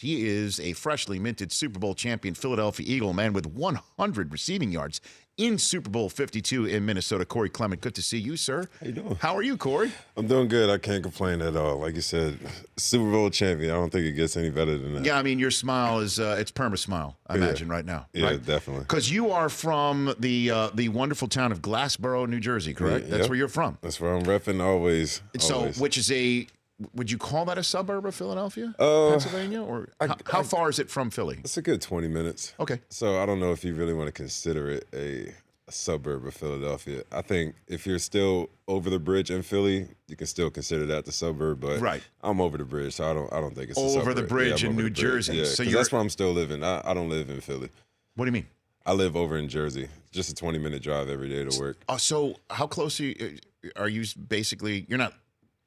He is a freshly minted Super Bowl champion Philadelphia Eagle, man, with 100 receiving yards in Super Bowl 52 in Minnesota. Corey Clement, good to see you, sir. How you doing? How are you, Corey? I'm doing good. I can't complain at all. Like you said, Super Bowl champion. I don't think it gets any better than that. Yeah, I mean, your smile is, it's perma smile, I imagine, right now. Yeah, right? definitely. Because you are from the wonderful town of Glassboro, New Jersey, correct? Yeah, That's yep. where you're from. That's where I'm repping always. So, which is would you call that a suburb of Philadelphia, Uh, Pennsylvania? Or how far is it from Philly? It's a good 20 minutes. Okay. So I don't know if you really want to consider it a suburb of Philadelphia. I think if you're still over the bridge in Philly, you can still consider that the suburb. But right. I'm over the bridge, so I don't think it's a suburb. Over the bridge in New Jersey. Yeah, so that's where I'm still living. I don't live in Philly. What do you mean? I live over in Jersey. Just a 20-minute drive every day to work. So how close are you basically? You're not.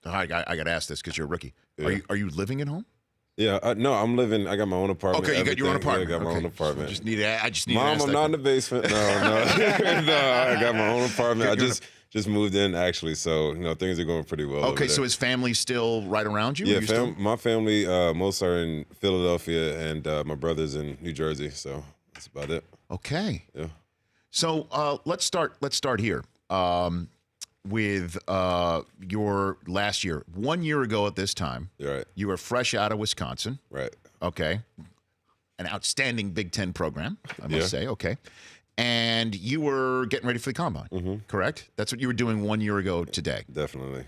I got to ask this because you're a rookie. Yeah. Are you living at home? Yeah, no, I'm living. I got my own apartment. Okay, you got your own apartment. Yeah, I got my own apartment. So I just need. Mom, I'm not in the basement. No, I got my own apartment. I just moved in actually, so things are going pretty well. Okay, so is family still right around you? Yeah, my family, most are in Philadelphia, and my brother's in New Jersey. So that's about it. Okay. Yeah. So let's start here. With your last year. 1 year ago at this time, Right. you were fresh out of Wisconsin. Right. Okay. An outstanding Big Ten program, I must say. Okay. And you were getting ready for the combine, correct? That's what you were doing 1 year ago today. Definitely.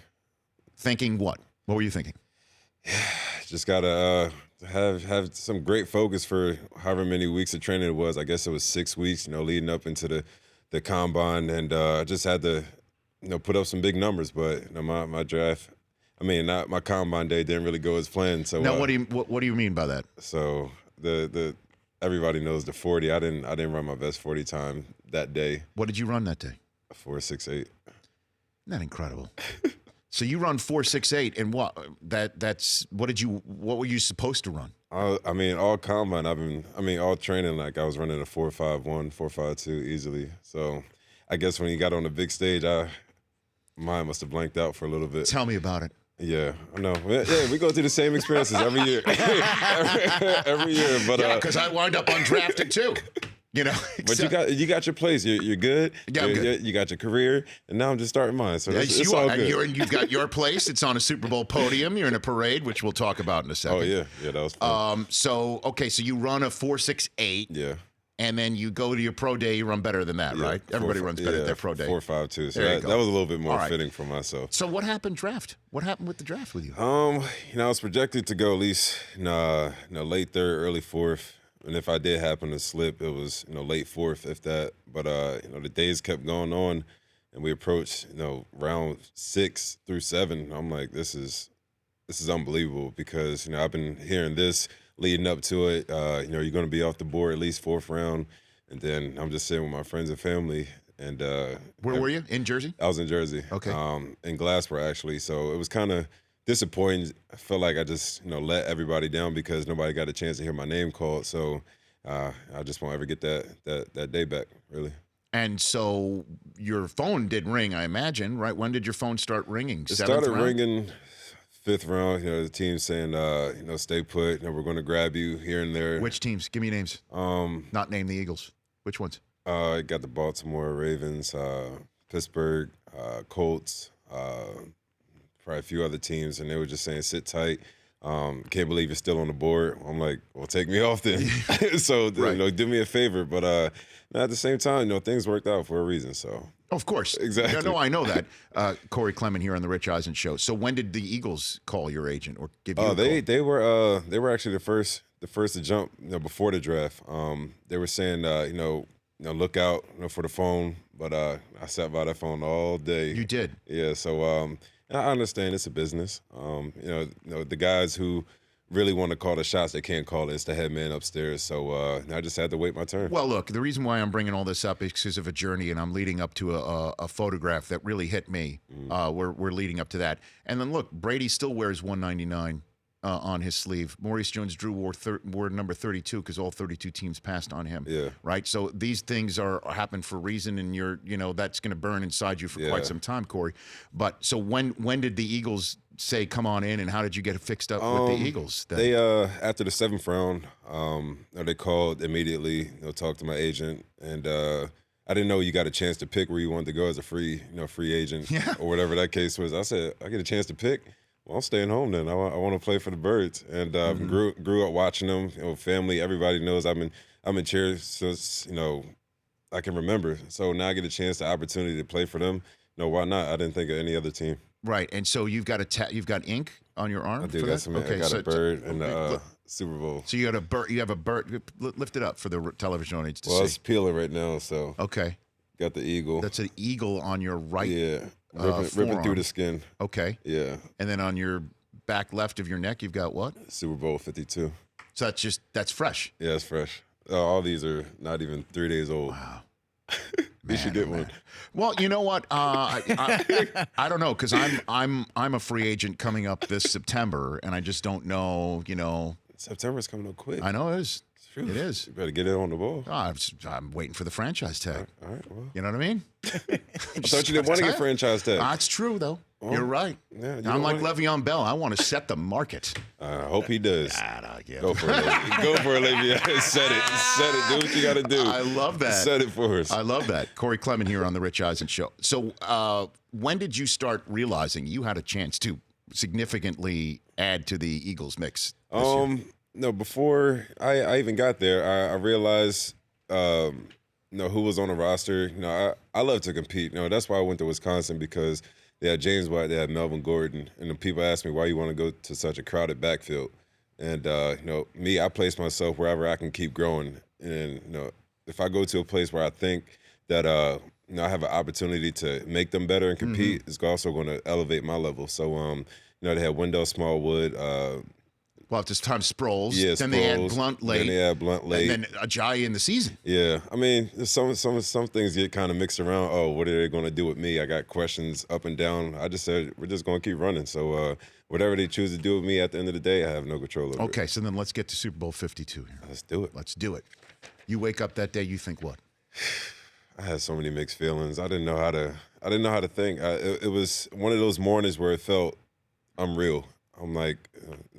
Thinking what? What were you thinking? Just gotta have some great focus for however many weeks of training it was. I guess it was 6 weeks, leading up into the combine, and I just had to put up some big numbers, but my draft, not my combine day didn't really go as planned. So now, what do you mean by that? So the everybody knows the 40. I didn't run my best 40 time that day. What did you run that day? 4.68. Isn't that incredible? So you run 4.68, and what? What were you supposed to run? All combine, all training, like I was running a 4.51, 4.52 easily. So I guess when you got on the big stage, mine must have blanked out for a little bit. Tell me about it. Yeah, I know. Yeah, we go through the same experiences every year. every year, but because I wind up undrafted too. But you got your place. You're good. Yeah, I'm good. You got your career, and now I'm just starting mine. So it's you all are. good. You've got your place. It's on a Super Bowl podium. You're in a parade, which we'll talk about in a second. Oh yeah, that was fun. So you run a 4.68. Yeah. And then you go to your pro day, you run better than that, right? Everybody runs better at their pro day. 4.52. So that was a little bit more fitting for myself. So what happened draft? What happened with the draft with you? I was projected to go at least late third, early fourth. And if I did happen to slip, it was late fourth, if that. But the days kept going on, and we approached round 6 through 7. I'm like, this is unbelievable, because I've been hearing this leading up to it. You're going to be off the board at least 4th round, and then I'm just sitting with my friends and family. And where were you? In Jersey? I was in Jersey. Okay. In Glassboro actually. So it was kind of disappointing. I felt like I just let everybody down because nobody got a chance to hear my name called. So I just won't ever get that day back, really. And so your phone did ring, I imagine, right? When did your phone start ringing? It started ringing 5th round. The team saying, stay put. We're going to grab you here and there. Which teams? Give me names. Not name the Eagles. Which ones? I got the Baltimore Ravens, Pittsburgh, Colts, probably a few other teams, and they were just saying, sit tight. Can't believe you're still on the board. I'm like, well, take me off then. So, do me a favor. But at the same time, things worked out for a reason. So, of course, exactly. No, I know that. Corey Clement here on the Rich Eisen show. So, when did the Eagles call your agent or give you? A call? They were actually the first to jump. Before the draft, they were saying, look out, for the phone. But I sat by that phone all day. You did. Yeah. So I understand it's a business. The guys who really want to call the shots, they can't call it. It's the head man upstairs. So I just had to wait my turn. Well, look, the reason why I'm bringing all this up is because of a journey, and I'm leading up to a photograph that really hit me. We're leading up to that. And then, look, Brady still wears 199 on his sleeve. Maurice Jones-Drew wore number 32 because all 32 teams passed on him. Yeah. Right? So these things happen for a reason, and that's going to burn inside you for quite some time, Corey. But so when did the Eagles say, come on in, and how did you get fixed up with the Eagles? Then? They after the 7th round, they called immediately. Talked to my agent, and I didn't know you got a chance to pick where you wanted to go as a free agent or whatever that case was. I said, I get a chance to pick. Well, I'm staying home then. I want to play for the Birds, and grew up watching them. Family, everybody knows I'm in cheer since I can remember. So now I get a chance, the opportunity to play for them. No, why not? I didn't think of any other team. Right, and so you've got you've got ink on your arm. I do for got that? I got a bird in the Super Bowl. So you got a bird. You have a bird. Lift it up for the television audience to see. Well, it's peeling right now, so okay. Got the eagle. That's an eagle on your right. Yeah, ripping through the skin. Okay. Yeah. And then on your back left of your neck, you've got what? Super Bowl 52. So that's fresh. Yeah, it's fresh. All these are not even 3 days old. Wow. You should get one. Well, you know what? I don't know, because I'm a free agent coming up this September, and I just don't know. September's coming up quick. I know it is. It is. You better get it on the ball. I'm waiting for the franchise tag. All right. Well, you know what I mean? I thought you didn't want to get franchise tag. That's true, though. You're right. Yeah, I'm like Le'Veon Bell. I want to set the market. I hope he does. Yeah. Go for it. Go for it, Le'Veon. Set it. Do what you got to do. I love that. Set it for us. I love that. Corey Clement here on the Rich Eisen Show. So when did you start realizing you had a chance to significantly add to the Eagles mix this year? No, before I even got there, I realized who was on the roster. I love to compete. That's why I went to Wisconsin, because they had James White, they had Melvin Gordon, and the people asked me, why you want to go to such a crowded backfield? And me, I place myself wherever I can keep growing. And if I go to a place where I think that I have an opportunity to make them better and compete, it's also going to elevate my level. So they had Wendell Smallwood. Well, at this time, Sproles. Yeah, then Sproles, they had Blunt late. Then they had Blunt late. And then Ajayi in the season. Yeah. I mean, some things get kind of mixed around. Oh, what are they going to do with me? I got questions up and down. I just said, we're just going to keep running. So whatever they choose to do with me at the end of the day, I have no control over it. Okay, so then let's get to Super Bowl 52 here. Let's do it. Let's do it. You wake up that day, you think what? I had so many mixed feelings. I didn't know how to think. It was one of those mornings where it felt unreal. I'm like,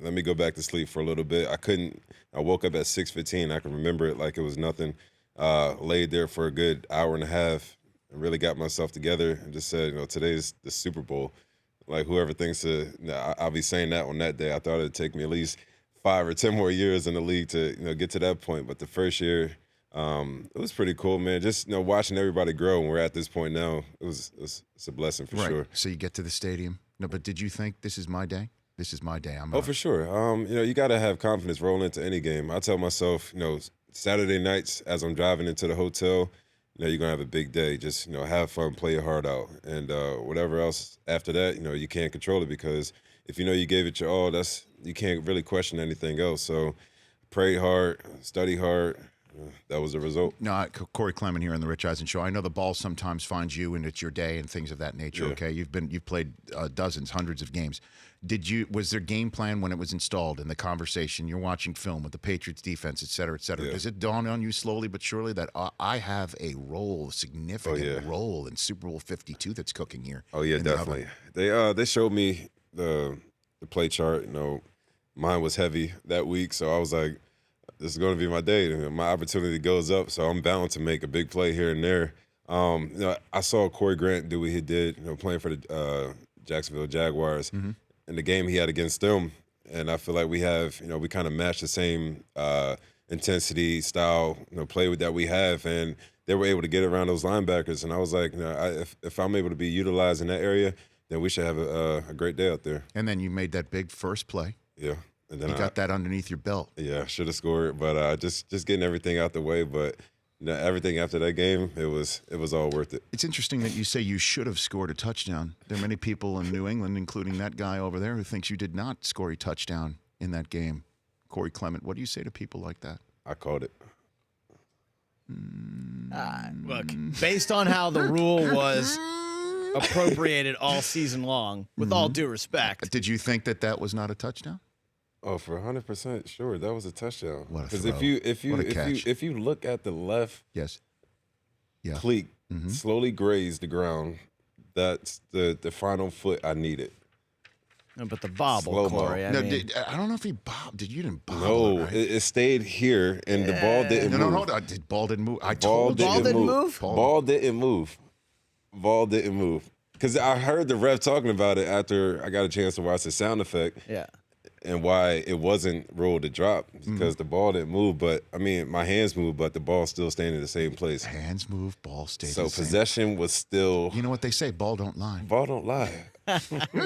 let me go back to sleep for a little bit. I woke up at 6:15. I can remember it like it was nothing. Laid there for a good hour and a half and really got myself together and just said, today's the Super Bowl. Like, whoever thinks I'll be saying that on that day. I thought it'd take me at least 5 or 10 more years in the league to, get to that point. But the first year, it was pretty cool, man. Just, watching everybody grow, and we're at this point now, it's a blessing for sure. So you get to the stadium. No, but did you think this is my day? This is my day. For sure. You got to have confidence rolling into any game. I tell myself, Saturday nights as I'm driving into the hotel, you're going to have a big day. Just, have fun, play your heart out. And whatever else after that, you can't control it, because if you gave it your all, you can't really question anything else. So prayed hard, study hard. That was the result. No, Corey Clement here on the Rich Eisen Show. I know the ball sometimes finds you, and it's your day and things of that nature. Yeah. Okay, you've played dozens, hundreds of games. Was there game plan when it was installed in the conversation? You're watching film with the Patriots defense, et cetera, et cetera. Yeah. Does it dawn on you slowly but surely that I have a significant role in Super Bowl 52 that's cooking here? Oh yeah, definitely. They showed me the play chart. Mine was heavy that week, so I was like, this is going to be my day. My opportunity goes up, so I'm bound to make a big play here and there. I saw Corey Grant do what he did, playing for the Jacksonville Jaguars. Mm-hmm. In the game he had against them, and I feel like we have, we kind of match the same intensity, style, play that we have, and they were able to get around those linebackers. And I was like, if I'm able to be utilized in that area, then we should have a great day out there. And then you made that big first play. Yeah. And then you got that underneath your belt. Yeah, should have scored, but just getting everything out the way. But everything after that game, it was all worth it. It's interesting that you say you should have scored a touchdown. There are many people in New England, including that guy over there, who thinks you did not score a touchdown in that game. Corey Clement, what do you say to people like that? I called it. Look, based on how the rule was appropriated all season long, with all due respect. Did you think that was not a touchdown? Oh, for 100% sure, that was a touchdown. Because if you look at the left cleat slowly graze the ground, that's the final foot I needed. But the bobble, Slow-mo. Corey. I No, mean, I don't know if he bobbed. You didn't bob. No, it, right? it stayed here, and the ball didn't No, move. hold on. Ball didn't move. I Ball told you. Ball didn't move? Ball didn't move. Ball didn't move. Because I heard the ref talking about it after I got a chance to watch the sound effect. yeah. And why it wasn't ruled to drop because the ball didn't move, but I mean my hands moved, but the ball still staying in the same place. Hands move, ball stays So the same. possession was still. You know what they say? Ball don't lie. Ball don't lie.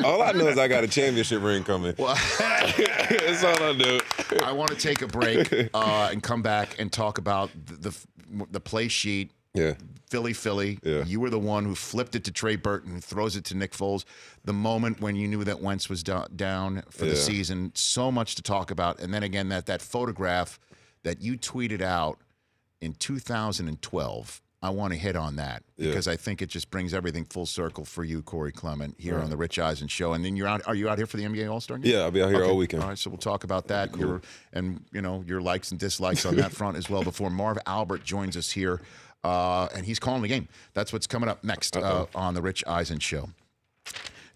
All I know is I got a championship ring coming. Well, That's all I know. I want to take a break and come back and talk about the play sheet. Yeah. Philly. Yeah. You were the one who flipped it to Trey Burton, who throws it to Nick Foles. The moment when you knew that Wentz was down for the season. So much to talk about. And then again, that photograph that you tweeted out in 2012. I want to hit on that because I think it just brings everything full circle for you, Corey Clement, here on the Rich Eisen Show. And then are you out here for the NBA All-Star game? Yeah, I'll be out here all weekend. All right, so we'll talk about that and your likes and dislikes on that front as well before Marv Albert joins us here. And he's calling the game. That's what's coming up next on the Rich Eisen Show.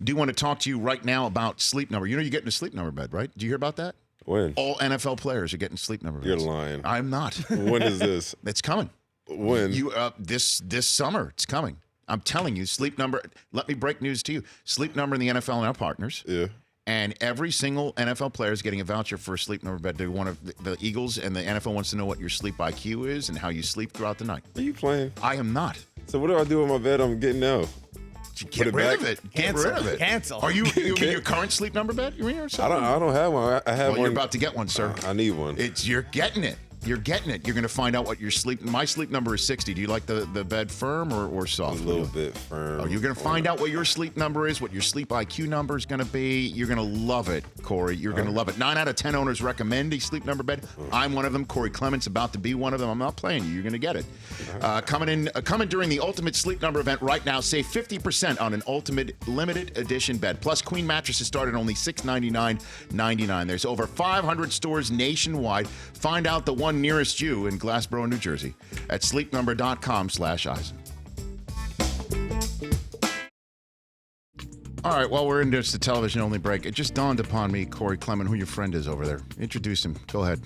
Do want to talk to you right now about Sleep Number. You know you're getting a Sleep Number bed, right? Do you hear about that? When? All NFL players are getting Sleep Number beds. You're lying. I'm not. When is this? It's coming. When? You this summer it's coming. I'm telling you, Sleep Number. Let me break news to you. Sleep Number and the NFL and our partners. Yeah. And every single NFL player is getting a voucher for a Sleep Number bed. They want the Eagles and the NFL wants to know what your sleep IQ is and how you sleep throughout the night. Are you playing? I am not. So what do I do with my bed I'm getting now? Get rid of it. Get rid of it. Cancel. Are you mean your current Sleep Number bed? You mean or I something? don't have one. I have Well, one. you're about to get one, sir. I need one. You're getting it. You're getting it. You're going to find out what your sleep. My sleep number is 60. Do you like the bed firm or soft? A little bit firm. Oh, you're going to find out what your sleep number is, what your sleep IQ number is going to be. You're going to love it, Corey. You're going to love it. 9 out of 10 owners recommend a Sleep Number bed. I'm one of them. Corey Clement's about to be one of them. I'm not playing you. You're going to get it. Coming during the Ultimate Sleep Number event right now. Save 50% on an Ultimate Limited Edition bed. Plus, Queen mattresses start at only $699.99. There's over 500 stores nationwide. Find out the one nearest you in Glassboro, New Jersey at sleepnumber.com/Eisen. All right, while we're in this television-only break, it just dawned upon me, Corey Clement, who your friend is over there. Introduce him. Go ahead.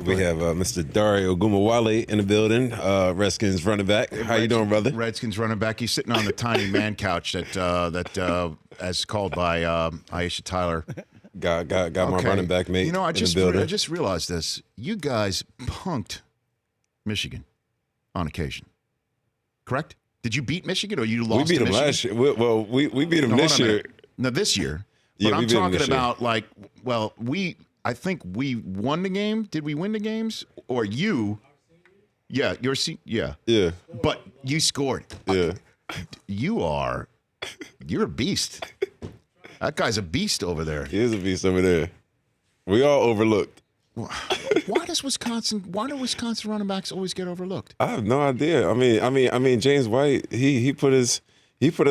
We have Mr. Dario Gumawale in the building, Redskins running back. How you doing, brother? Redskins running back. He's sitting on the tiny man couch that as called by Aisha Tyler. Got my running back mate. You know, I in the building. just realized this. You guys punked Michigan on occasion, correct? Did you beat Michigan or you lost? We beat to them Michigan? last year. We beat them No, this hold on a year. minute. No, this year. Yeah, But we I'm beat 'em talking this year. about I think we won the game. Did we win the games? Or you? Yeah, yeah. Yeah, But you scored. yeah. You're a beast. That guy's a beast over there. He is a beast over there. We all overlooked. Why do Wisconsin running backs always get overlooked? I have no idea. I mean, James White, he put us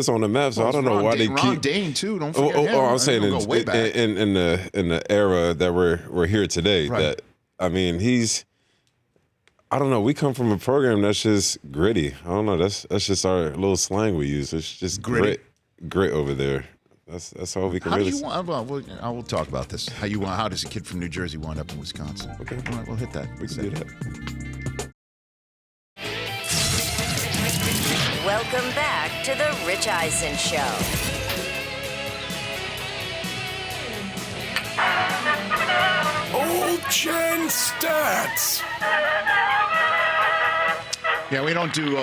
on the map. So I don't know why they Ron keep. Dane too. Don't forget him. I'm saying We'll go way back. in the era that we're here today. Right. That I mean, I don't know. We come from a program that's just gritty. I don't know. That's just our little slang we use. It's just Gritty? grit over there. That's all we can How do really. you want? Well, I will talk about this. How does a kid from New Jersey wind up in Wisconsin? Okay. All right, we'll hit that. We can do that. Welcome back to the Rich Eisen Show. Old Gen Stats. Yeah, we don't do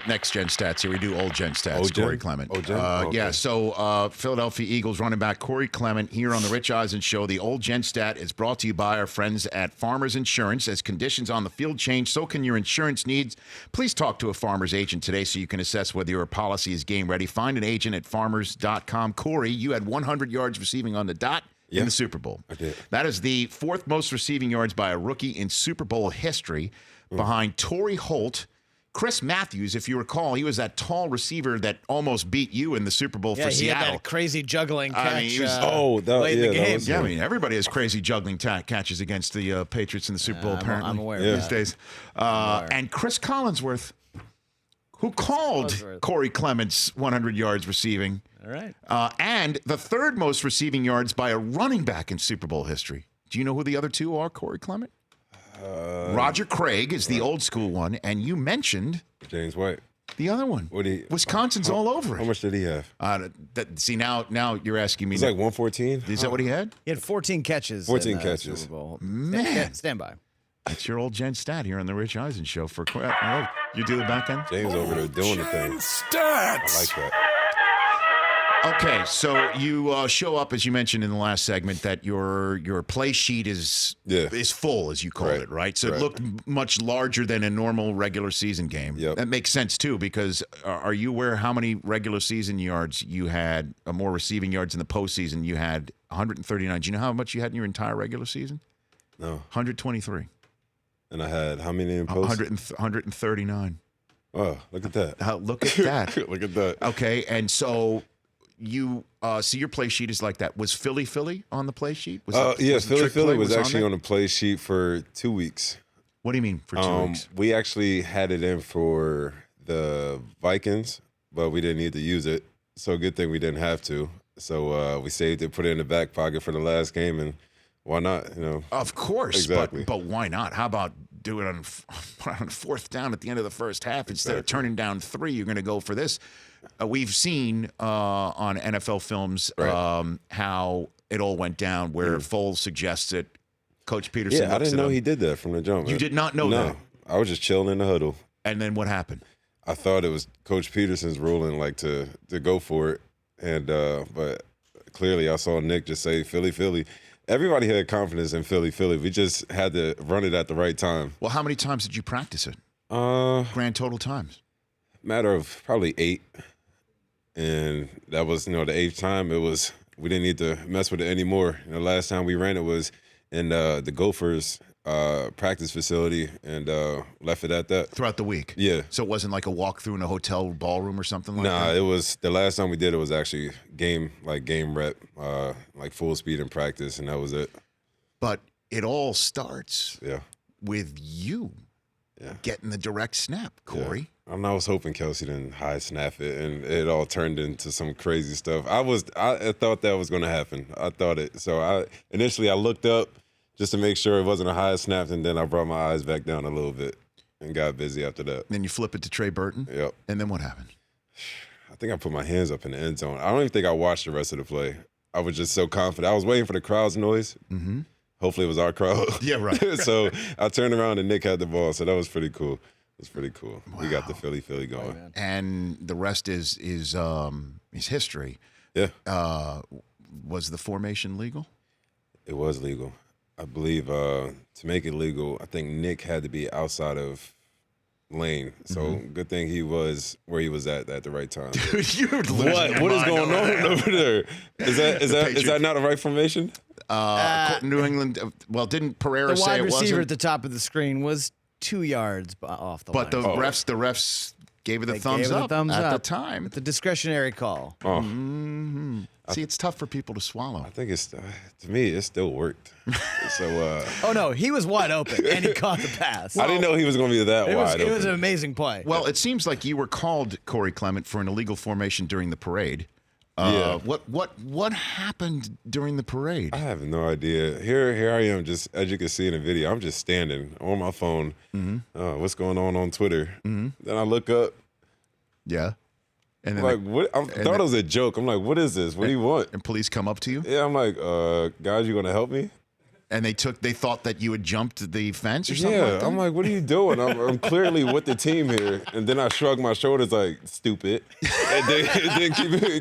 next gen stats here. We do old gen stats. Old gen? Corey Clement. Old gen? Okay. Yeah. So Philadelphia Eagles running back Corey Clement here on the Rich Eisen Show. The old gen stat is brought to you by our friends at Farmers Insurance. As conditions on the field change, so can your insurance needs. Please talk to a Farmers agent today so you can assess whether your policy is game ready. Find an agent at farmers.com. Corey, you had 100 yards receiving on the dot. In the Super Bowl. I did. That is the fourth most receiving yards by a rookie in Super Bowl history, behind Torrey Holt. Chris Matthews, if you recall, he was that tall receiver that almost beat you in the Super Bowl for he Seattle. had that crazy juggling catch. I mean, he was- late in the that game. was- Yeah, I mean, everybody has crazy juggling catches against the Patriots in the Super Bowl, apparently. I'm aware of these that. days. And Chris Collinsworth, who called Collinsworth. Corey Clement's 100 yards receiving. All right. And the third most receiving yards by a running back in Super Bowl history. Do you know who the other two are, Corey Clement? Roger Craig is the old school one, and you mentioned James White. the other one. Wisconsin's all over it. How much did he have? See, now you're asking me. He's like 114. Is that what he had? He had 14 catches. 14 in the catches. Super Bowl. Man. Stand by. That's your old Jen stat here on the Rich Eisen show. You do the back end? James over there doing the thing. Stats. I like that. Okay, so you show up, as you mentioned in the last segment, that your play sheet is full, as you call it, right? So it looked much larger than a normal regular season game. Yep. That makes sense, too, because are you aware how many regular season yards you had, more receiving yards in the postseason? You had 139. Do you know how much you had in your entire regular season? No. 123. And I had how many in post? 139. Oh, look at that. Look at that. Look at that. Okay, and so you see your play sheet is like that. Was Philly on the play sheet? Was Philly was on actually there? on the play sheet for 2 weeks. What do you mean for 2 weeks? We actually had it in for the Vikings, but we didn't need to use it. So good thing we didn't have to. So we saved it, put it in the back pocket for the last game, and why not? Of course, exactly. but why not? How about do it on fourth down at the end of the first half instead of turning down 3? You're going to go for this. We've seen on NFL films how it all went down, where Foles suggests it. Coach Peterson. Yeah, I didn't know he did that from the jump. You did not know that? I was just chilling in the huddle. And then what happened? I thought it was Coach Peterson's ruling, like to go for it, and but clearly I saw Nick just say Philly. Everybody had confidence in Philly. We just had to run it at the right time. Well, how many times did you practice it? Grand total times? Matter of probably 8. And that was, the 8th time. We didn't need to mess with it anymore. The last time we ran it was in the Gophers practice facility, and left it at that. Throughout the week? Yeah. So it wasn't like a walkthrough in a hotel ballroom or something like that? Nah, it was, the last time we did it was actually game rep, like full speed in practice, and that was it. But it all starts with you getting the direct snap, Corey. Yeah. I was hoping Kelsey didn't high snap it, and it all turned into some crazy stuff. I thought that was going to happen. I thought it. So initially I looked up just to make sure it wasn't a high snap, and then I brought my eyes back down a little bit and got busy after that. Then you flip it to Trey Burton? Yep. And then what happened? I think I put my hands up in the end zone. I don't even think I watched the rest of the play. I was just so confident. I was waiting for the crowd's noise. Mm-hmm. Hopefully it was our crowd. Yeah, right. So I turned around and Nick had the ball, so that was pretty cool. It was pretty cool. Wow. We got the Philly going. And the rest is history. Yeah. Was the formation legal? It was legal. I believe to make it legal, I think Nick had to be outside of lane. So good thing he was where he was at the right time. Dude, you're What is going on over there? Is that not a right formation? New England. Well, didn't Pereira The say wide it receiver wasn't? at the top of the screen was 2 yards off the But line. the refs gave it the thumbs up at the time. It's a discretionary call. Oh. Mm-hmm. See, it's tough for people to swallow. I think to me, it still worked. So. Oh no, he was wide open and he caught the pass. I didn't know he was going to be that wide open. It was an amazing play. Well, it seems like you were called, Corey Clement, for an illegal formation during the parade. Yeah. What happened during the parade? I have no idea. Here I am, just as you can see in the video. I'm just standing on my phone. Mm-hmm. What's going on Twitter? Mm-hmm. Then I look up. Yeah. And then like, what? I thought it was a joke. I'm like, what is this? What do you want? And police come up to you? Yeah, I'm like, guys, you gonna help me? And they thought that you had jumped the fence or something Yeah, like that? I'm like, what are you doing? I'm clearly with the team here. And then I shrugged my shoulders like, stupid. And then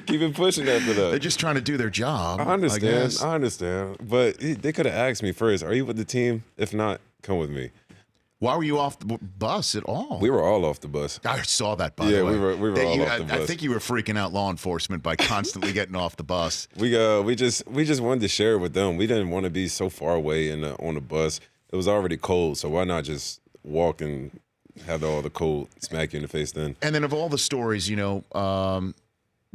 keep it pushing after that. They're just trying to do their job. I understand. I understand. But they could have asked me first, are you with the team? If not, come with me. Why were you off the bus at all? We were all off the bus. I saw that, by the way. Yeah, we were all off the bus. I think you were freaking out law enforcement by constantly getting off the bus. We just wanted to share it with them. We didn't want to be so far away on the bus. It was already cold, so why not just walk and have all the cold smack you in the face then? And then of all the stories,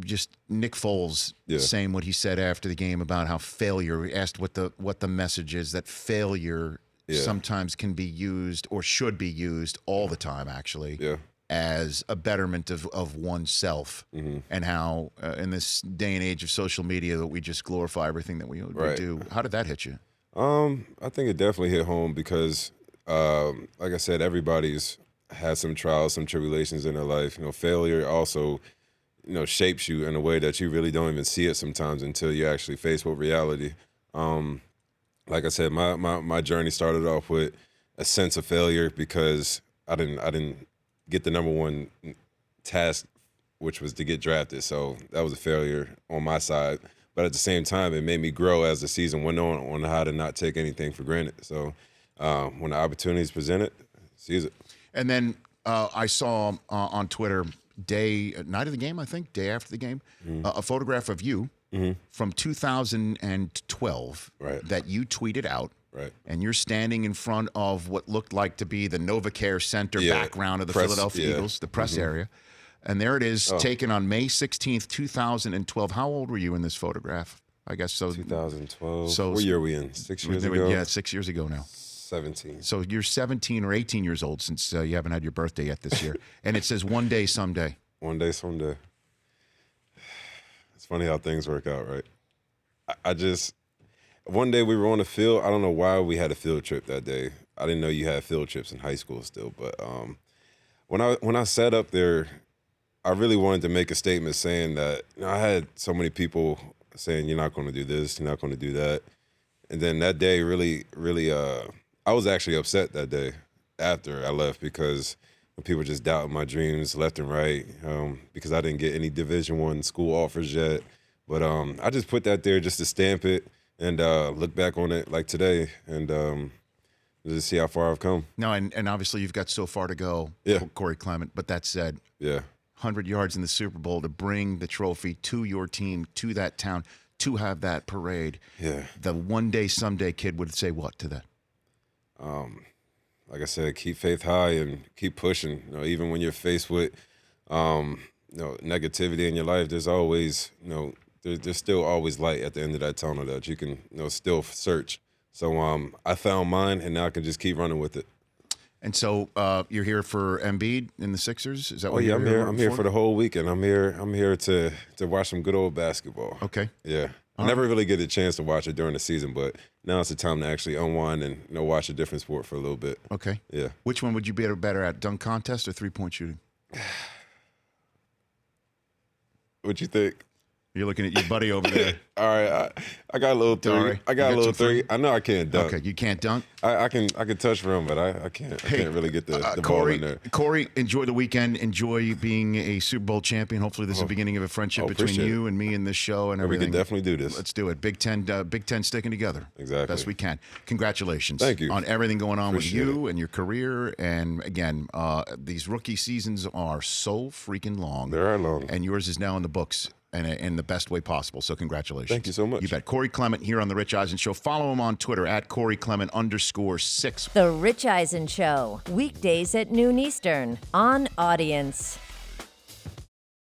just Nick Foles saying what he said after the game about how failure. He asked what the message is, that failure sometimes can be used or should be used all the time, actually. Yeah. as a betterment of oneself, and how in this day and age of social media that we just glorify everything that we Right. do. How did that hit you? I think it definitely hit home because, like I said, everybody's had some trials, some tribulations in their life. Failure also, shapes you in a way that you really don't even see it sometimes until you actually face with reality. Like I said, my journey started off with a sense of failure because I didn't get the number one task, which was to get drafted. So that was a failure on my side. But at the same time, it made me grow as the season went on how to not take anything for granted. So when the opportunity is presented, seize it. And then I saw on Twitter night of the game, I think, day after the game, a photograph of you from 2012 Right. that you tweeted out. Right. And you're standing in front of what looked like to be the NovaCare Center Yeah, background of the press, Philadelphia yeah. Eagles, the press area. And there it is, taken on May 16th, 2012. How old were you in this photograph? I guess so. 2012. So- what year are we in? 6 years ago? Yeah, 6 years ago now. 17. So you're 17 or 18 years old since you haven't had your birthday yet this year. And it says one day, someday. One day, someday. It's funny how things work out, right? I just, one day we were on the field. I don't know why we had a field trip that day. I didn't know you had field trips in high school still. But when I sat up there, I really wanted to make a statement saying that I had so many people saying, you're not going to do this, you're not going to do that. And then that day really, I was actually upset that day after I left because people just doubting my dreams left and right because I didn't get any Division I school offers yet. But I just put that there just to stamp it and look back on it like today and just see how far I've come. No, and obviously you've got so far to go, Yeah. Corey Clement. But that said, Yeah. 100 yards in the Super Bowl to bring the trophy to your team, to that town, to have that parade. Yeah. The one day, someday kid would say what to that? Like I said, keep faith high and keep pushing. Even when you're faced with negativity in your life, there's always, there's still always light at the end of that tunnel that you can, still search. So I found mine, and now I can just keep running with it. And so you're here for Embiid in the Sixers? Is that Oh what yeah, you're I'm here. I'm here for the whole weekend. I'm here to watch some good old basketball. Okay. Yeah. I never really get a chance to watch it during the season, but now it's the time to actually unwind and watch a different sport for a little bit. Okay. Yeah. Which one would you be better at, dunk contest or three-point shooting? What you think? You're looking at your buddy over there. All right, I got a little three. Sorry. I got You a got little some three. I know I can't dunk. Okay, you can't dunk? I can touch rim, but I can't. I can't really get the ball Corey, in there. Corey, enjoy the weekend. Enjoy being a Super Bowl champion. Hopefully, this is the beginning of a friendship between appreciate you and me and this show and We everything. can definitely do this. Let's do it. Big Ten sticking together. Exactly. Best we can. Congratulations. Thank you. On everything going on Appreciate with you and your career. And again, these rookie seasons are so freaking long. They are long. And yours is now in the books. And in the best way possible. So congratulations. Thank you so much. You bet. Corey Clement here on The Rich Eisen Show. Follow him on Twitter at @CoreyClement_6. The Rich Eisen Show, weekdays at noon Eastern on Audience.